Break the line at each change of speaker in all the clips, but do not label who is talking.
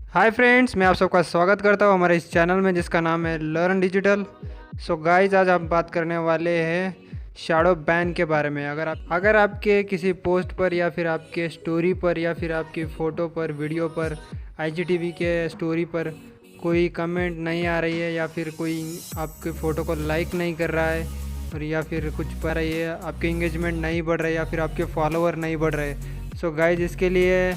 Hi friends, मैं आप सबका स्वागत करता हूँ हमारे इस चैनल में जिसका नाम है लर्न डिजिटल। सो गाइज, आज हम बात करने वाले हैं शैडो बैन के बारे में। अगर आपके किसी पोस्ट पर या फिर आपके स्टोरी पर या फिर आपकी फ़ोटो पर, वीडियो पर, आईजीटीवी के स्टोरी पर कोई कमेंट नहीं आ रही है या फिर कोई आपके फ़ोटो को लाइक नहीं कर रहा है और या फिर कुछ पर रही है, आपके इंगेजमेंट नहीं बढ़ रहे या फिर आपके फॉलोअर नहीं बढ़ रहे। सो गाइज, इसके लिए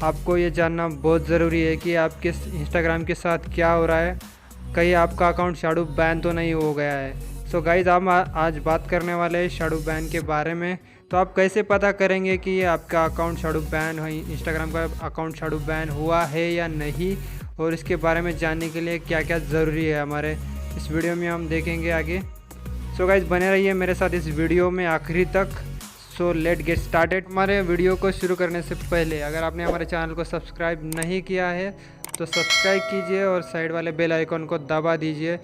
आपको ये जानना बहुत ज़रूरी है कि आपके इंस्टाग्राम के साथ क्या हो रहा है। कहीं आपका अकाउंट शैडो बैन तो नहीं हो गया है। सो गाइज़, हम आज बात करने वाले हैं शैडो बैन के बारे में। तो आप कैसे पता करेंगे कि आपका अकाउंट शैडो बैन है, इंस्टाग्राम का अकाउंट शैडो बैन हुआ है या नहीं, और इसके बारे में जानने के लिए क्या क्या ज़रूरी है हमारे इस वीडियो में हम देखेंगे आगे। सो गाइज़, बने रहिए मेरे साथ इस वीडियो में आखिरी तक। So let get started. हमारे वीडियो को शुरू करने से पहले अगर आपने हमारे चैनल को सब्सक्राइब नहीं किया है तो सब्सक्राइब कीजिए और साइड वाले बेल आइकन को दबा दीजिए,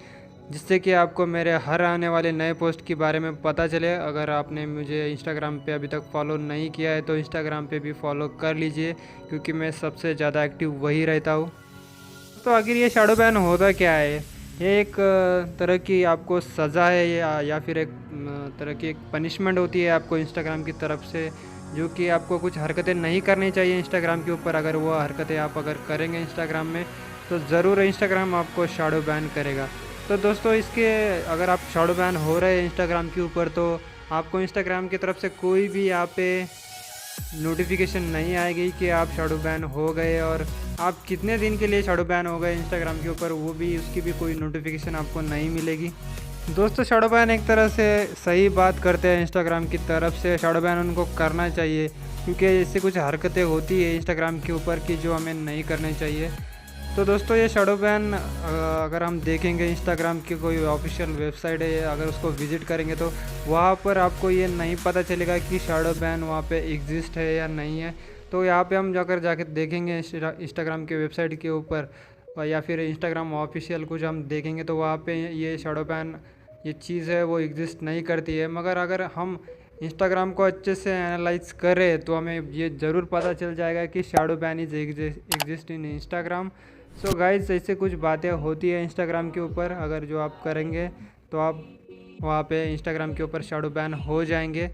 जिससे कि आपको मेरे हर आने वाले नए पोस्ट के बारे में पता चले। अगर आपने मुझे इंस्टाग्राम पे अभी तक फॉलो नहीं किया है तो इंस्टाग्राम पे भी फॉलो कर लीजिए, क्योंकि मैं सबसे ज़्यादा एक्टिव वही रहता हूँ। तो आखिर ये शैडो बैन होता क्या है? ये एक तरह की आपको सज़ा है या फिर एक तरह की एक पनिशमेंट होती है आपको इंस्टाग्राम की तरफ से, जो कि आपको कुछ हरकतें नहीं करनी चाहिए इंस्टाग्राम के ऊपर। अगर वो हरकतें आप अगर करेंगे इंस्टाग्राम में तो ज़रूर इंस्टाग्राम आपको शैडो बैन करेगा। तो दोस्तों, इसके अगर आप शैडो बैन हो रहे हैं इंस्टाग्राम के ऊपर तो आपको इंस्टाग्राम की तरफ से कोई भी यहाँ पे नोटिफिकेशन नहीं आएगी कि आप शैडो बैन हो गए, और आप कितने दिन के लिए शैडो बैन हो गए इंस्टाग्राम के ऊपर वो भी, उसकी भी कोई नोटिफिकेशन आपको नहीं मिलेगी। दोस्तों, शैडो बैन एक तरह से सही बात करते हैं इंस्टाग्राम की तरफ से। शैडो बैन उनको करना चाहिए, क्योंकि इससे कुछ हरकतें होती है इंस्टाग्राम के ऊपर की जो हमें नहीं करनी चाहिए। तो दोस्तों, ये शैडो बैन अगर हम देखेंगे इंस्टाग्राम की कोई ऑफिशियल वेबसाइट है, अगर उसको विज़िट करेंगे तो वहाँ पर आपको ये नहीं पता चलेगा कि शैडो बैन वहाँ पे एग्जिस्ट है या नहीं है। तो यहाँ पे हम जाकर देखेंगे इंस्टाग्राम के वेबसाइट के ऊपर या फिर इंस्टाग्राम ऑफिशियल कुछ हम देखेंगे तो वहाँ पे ये शैडो बैन ये चीज़ है वो एग्जिस्ट नहीं करती है। मगर अगर हम इंस्टाग्राम को अच्छे से एनालाइज करें तो हमें ये ज़रूर पता चल जाएगा कि shadow ban is exist in Instagram. So guys, ऐसे कुछ बातें होती है इंस्टाग्राम के ऊपर, अगर जो आप करेंगे तो आप वहाँ पे इंस्टाग्राम के ऊपर शैडो बैन हो जाएंगे।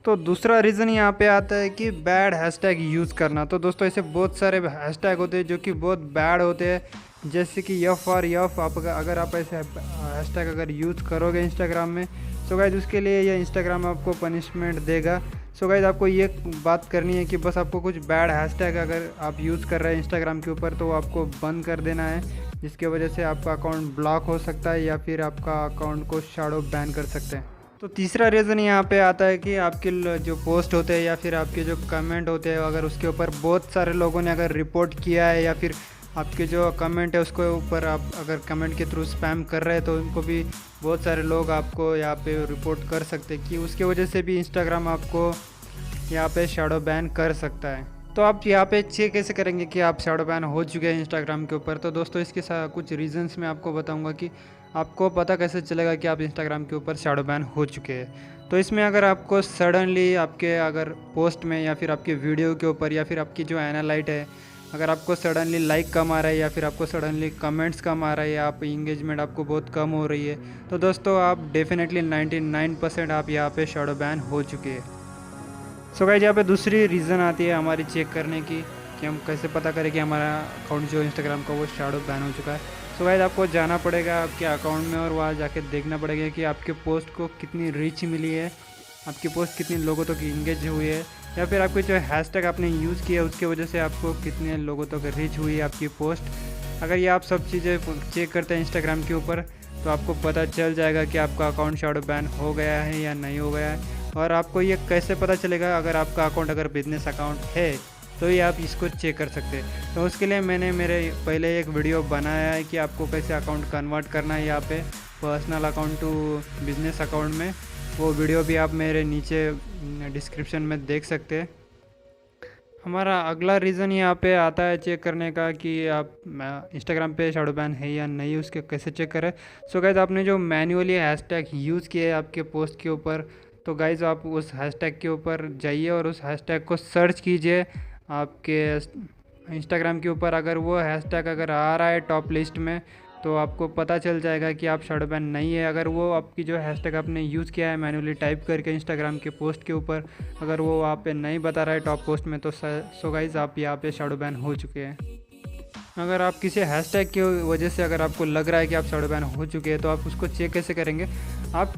तो दूसरा रीज़न यहाँ पे आता है कि बैड हैशटैग यूज़ करना। तो दोस्तों, ऐसे बहुत सारे हैशटैग होते हैं जो कि बहुत बैड होते हैं, जैसे कि यफ और यफ। आप अगर आप ऐसे हैशटैग अगर यूज़ करोगे इंस्टाग्राम में, सो गाइज उसके लिए ये इंस्टाग्राम आपको पनिशमेंट देगा। सो गाइज, आपको ये बात करनी है कि बस आपको कुछ बैड हैशटैग अगर आप यूज़ कर रहे हैं इंस्टाग्राम के ऊपर तो आपको बंद कर देना है, जिसकी वजह से आपका अकाउंट ब्लॉक हो सकता है या फिर आपका अकाउंट को शैडो बैन कर सकते हैं। तो तीसरा रीज़न यहाँ पे आता है कि आपके जो पोस्ट होते हैं या फिर आपके जो कमेंट होते हैं, अगर उसके ऊपर बहुत सारे लोगों ने अगर रिपोर्ट किया है या फिर आपके जो कमेंट है उसके ऊपर आप अगर कमेंट के थ्रू स्पैम कर रहे हैं तो उनको भी बहुत सारे लोग आपको यहाँ पे रिपोर्ट कर सकते हैं, कि उसके वजह से भी इंस्टाग्राम आपको यहाँ पे शैडो बैन कर सकता है। तो आप यहाँ पे चेक कैसे करेंगे कि आप शैडो बैन हो चुके हैं इंस्टाग्राम के ऊपर? तो दोस्तों, इसके साथ कुछ रीजंस मैं आपको बताऊंगा कि आपको पता कैसे चलेगा कि आप इंस्टाग्राम के ऊपर शैडो बैन हो चुके हैं। तो इसमें अगर आपको सडनली आपके अगर पोस्ट में या फिर आपके वीडियो के ऊपर या फिर आपकी जो एनालाइट है, अगर आपको सडनली लाइक कम आ रहा है या फिर आपको सडनली कमेंट्स कम आ रहा है या आप इंगेजमेंट आपको बहुत कम हो रही है, तो दोस्तों आप डेफिनेटली 99% आप यहाँ पे शैडो बैन हो चुके हैं। सो गाइस, यहाँ पे दूसरी रीज़न आती है हमारी चेक करने की कि हम कैसे पता करें कि हमारा अकाउंट जो इंस्टाग्राम का वो शैडो बैन हो चुका है। सो गाइस, आपको जाना पड़ेगा आपके अकाउंट में और वहाँ जाके देखना पड़ेगा कि आपके पोस्ट को कितनी रीच मिली है, आपकी पोस्ट कितने लोगों तक इंगेज हुई है, या फिर आपके जो हैशटैग आपने यूज़ किया उसके वजह से आपको कितने लोगों तक रीच हुई है आपकी पोस्ट। अगर ये आप सब चीज़ें चेक करते हैं इंस्टाग्राम के ऊपर तो आपको पता चल जाएगा कि आपका अकाउंट शैडो बैन हो गया है या नहीं हो गया है। और आपको ये कैसे पता चलेगा? अगर आपका अकाउंट अगर बिजनेस अकाउंट है तो ये आप इसको चेक कर सकते हैं। तो उसके लिए मैंने मेरे पहले एक वीडियो बनाया है कि आपको कैसे अकाउंट कन्वर्ट करना है यहाँ पे personal account to business account में। वो वीडियो भी आप मेरे नीचे डिस्क्रिप्शन में देख सकते हैं। हमारा अगला रीज़न यहाँ पे आता है चेक करने का कि आप इंस्टाग्राम पे शैडो बैन है या नहीं, उसके कैसे चेक करें। सो गाइज, आपने जो मैन्युअली हैशटैग यूज़ किए आपके पोस्ट के ऊपर, तो गाइज आप उस हैशटैग के ऊपर जाइए और उस हैशटैग को सर्च कीजिए आपके इंस्टाग्राम के ऊपर अगर वो हैशटैग अगर आ रहा है टॉप लिस्ट में, तो आपको पता चल जाएगा कि आप शैडो बैन नहीं है। अगर वो आपकी जो हैशटैग आपने यूज़ किया है मैन्युअली टाइप करके इंस्टाग्राम के पोस्ट के ऊपर, अगर वो वहाँ पे नहीं बता रहा है टॉप पोस्ट में, तो सो गाइस आप यहाँ पे शैडो बैन हो चुके हैं। अगर आप किसी हैशटैग की वजह से अगर आपको लग रहा है कि आप शैडो बैन हो चुके हैं, तो आप उसको चेक कैसे करेंगे? आप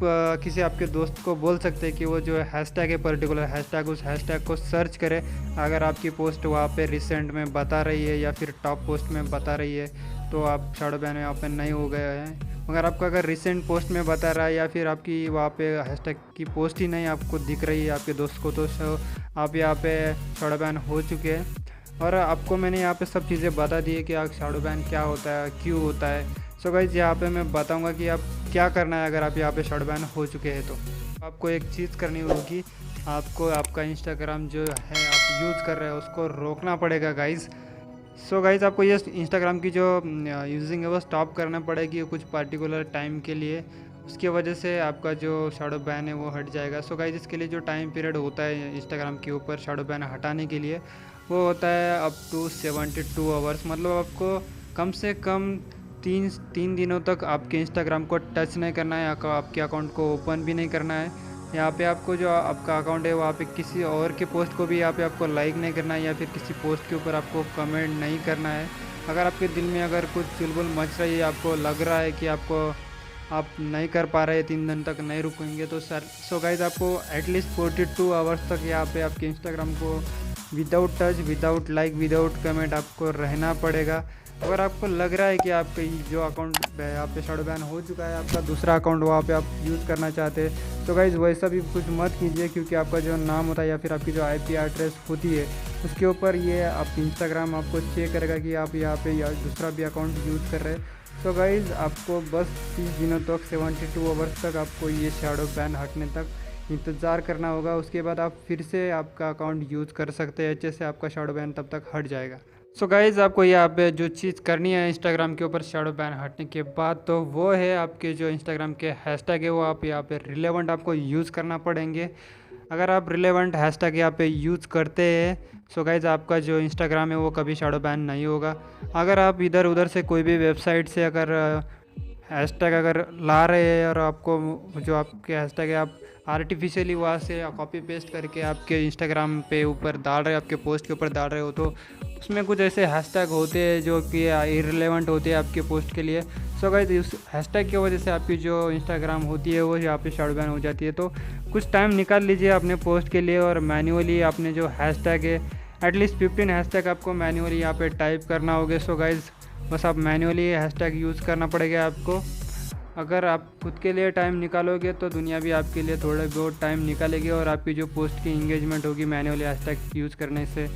किसी आपके दोस्त को बोल सकते हैं कि वो जो हैशटैग है पर्टिकुलर हैशटैग, उस हैशटैग को सर्च करे। अगर आपकी पोस्ट वहाँ पे रिसेंट में बता रही है या फिर टॉप पोस्ट में बता रही है, तो आप शैडो बैन यहाँ पे नहीं हो गए हैं। मगर आपका अगर रिसेंट पोस्ट में बता रहा है या फिर आपकी वहाँ पे हैशटैग की पोस्ट ही नहीं आपको दिख रही है आपके दोस्त को, तो आप यहाँ पे शैडो बैन हो चुके हैं। और आपको मैंने यहाँ पे सब चीज़ें बता दी है कि शैडो बैन क्या होता है, क्यों होता है। सो गाइस यहाँ पे मैं बताऊँगा कि आप क्या करना है अगर आप यहाँ पे शैडो बैन हो चुके हैं। तो आपको एक चीज़ करनी होगी, आपको आपका इंस्टाग्राम जो है आप यूज़ कर रहे हैं उसको रोकना पड़ेगा गाइज़। सो गाइज़ आपको ये इंस्टाग्राम की जो यूजिंग है वो स्टॉप करना पड़ेगी कुछ पर्टिकुलर टाइम के लिए। उसकी वजह से आपका जो शैडो बैन है वो हट जाएगा। सो गाइज़ इसके लिए जो टाइम पीरियड होता है इंस्टाग्राम के ऊपर शैडो बैन हटाने के लिए, वो होता है अप टू 72 आवर्स। मतलब आपको कम से कम तीन दिनों तक आपके इंस्टाग्राम को टच नहीं करना है, आपके अकाउंट को ओपन भी नहीं करना है। यहाँ पे आपको जो आपका अकाउंट है वहाँ पे किसी और के पोस्ट को भी यहाँ पे आपको लाइक नहीं करना है, या फिर किसी पोस्ट के ऊपर आपको कमेंट नहीं करना है। अगर आपके दिल में अगर कुछ चुलबुल मच रही है, आपको लग रहा है कि आप नहीं कर पा रहे 3 दिन तक नहीं रुकेंगे, तो सो गाइज आपको एटलीस्ट 42 आवर्स तक यहाँ पे आपके इंस्टाग्राम को without touch, without like, without comment आपको रहना पड़ेगा। अगर आपको लग रहा है कि आपका जो अकाउंट यहाँ पे शैडो बैन हो चुका है, आपका दूसरा अकाउंट वहाँ पे आप यूज़ करना चाहते हैं, तो गाइज़ वैसा भी कुछ मत कीजिए, क्योंकि आपका जो नाम होता है या फिर आपकी जो IP एड्रेस होती है उसके ऊपर ये आप इंस्टाग्राम आपको चेक करेगा कि आप यहाँ पे या दूसरा भी अकाउंट यूज़ कर रहे हैं। तो गाइज़ आपको बस 30 दिनों तक 72 आवर्स तक आपको ये शैडो बैन हटने तक इंतज़ार करना होगा। उसके बाद आप फिर से आपका अकाउंट यूज़ कर सकते हैं, अच्छे से आपका शैडो बैन तब तक हट जाएगा। सो गाइज़ आपको यहाँ पे जो चीज़ करनी है इंस्टाग्राम के ऊपर शैडो बैन हटने के बाद, तो वो है आपके जो इंस्टाग्राम के हैशटैग है वो आप यहाँ पे रिलेवेंट आपको यूज़ करना पड़ेंगे। अगर आप रिलेवेंट हैशटैग यहाँ पे यूज़ करते हैं, सो गाइज़ आपका जो इंस्टाग्राम है वो कभी शैडो बैन नहीं होगा। अगर आप इधर उधर से कोई भी वेबसाइट से अगर हैशटैग अगर ला रहे हैं और आपको जो आपके हैशटैग है आप आर्टिफिशियली वहाँ से कॉपी पेस्ट करके आपके इंस्टाग्राम पे ऊपर डाल रहे हो, आपके पोस्ट के ऊपर डाल रहे हो, तो उसमें कुछ ऐसे हैशटैग होते हैं जो कि इररिलेवेंट होते हैं आपके पोस्ट के लिए। सो गाइस उस हैशटैग की वजह से आपकी जो इंस्टाग्राम होती है वो यहाँ पे शैडो बैन हो जाती है। तो कुछ टाइम निकाल लीजिए अपने पोस्ट के लिए और मैन्युअली आपने जो हैशटैग है एटलीस्ट 15 हैशटैग आपको मैन्युअली यहाँ पे टाइप करना होगा। सो गाइस बस आप मैन्युअली हैशटैग यूज़ करना पड़ेगा आपको। अगर आप खुद के लिए टाइम निकालोगे तो दुनिया भी आपके लिए थोड़ा बहुत टाइम निकालेगी और आपकी जो पोस्ट की इंगेजमेंट होगी मैन्युअली हैशटैग यूज़ करने से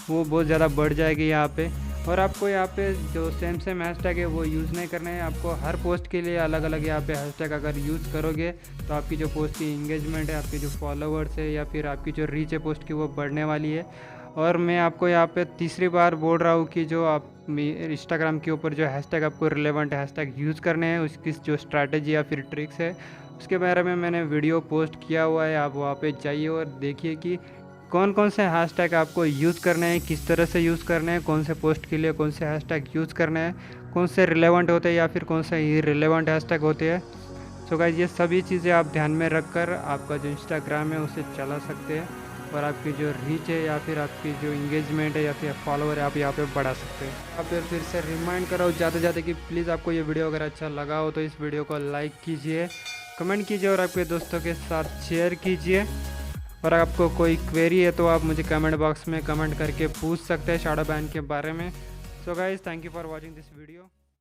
वो बहुत ज़्यादा बढ़ जाएगी यहाँ पे। और आपको यहाँ पे जो सेम हैशटैग है वो यूज़ नहीं करना है, आपको हर पोस्ट के लिए अलग अलग यहाँ पे हैशटैग अगर यूज़ करोगे तो आपकी जो पोस्ट की इंगेजमेंट है, आपके जो फॉलोवर्स है या फिर आपकी जो रीच है पोस्ट की वो बढ़ने वाली है। और मैं आपको यहाँ पे तीसरी बार बोल रहा हूँ कि जो आप इंस्टाग्राम के ऊपर जो हैशटैग आपको रिलेवेंट हैशटैग यूज़ करने हैं उसकी जो स्ट्रैटेजी या फिर ट्रिक्स है उसके बारे में मैंने वीडियो पोस्ट किया हुआ है। आप वहाँ पे जाइए और देखिए कि कौन कौन से हैशटैग आपको यूज़ करने हैं, किस तरह से यूज़ करने हैं, कौन से पोस्ट के लिए कौन से हैशटैग यूज़ करने हैं, कौन से रिलेवेंट होते हैं या फिर कौन से इररिलेवेंट हैशटैग होते हैं। सो गाइस ये सभी चीज़ें आप ध्यान में रखकर आपका जो इंस्टाग्राम है उसे चला सकते हैं और आपकी जो रीच है या फिर आपकी जो इंगेजमेंट है या फिर फॉलोवर है आप यहाँ पे बढ़ा सकते हैं। आप फिर से रिमाइंड कराओ जाते जाते कि प्लीज़ आपको ये वीडियो अगर अच्छा लगा हो तो इस वीडियो को लाइक कीजिए, कमेंट कीजिए और आपके दोस्तों के साथ शेयर कीजिए। और आपको कोई क्वेरी है तो आप मुझे कमेंट बॉक्स में कमेंट करके पूछ सकते हैं शैडो बैन के बारे में। So guys thank you for watching this video.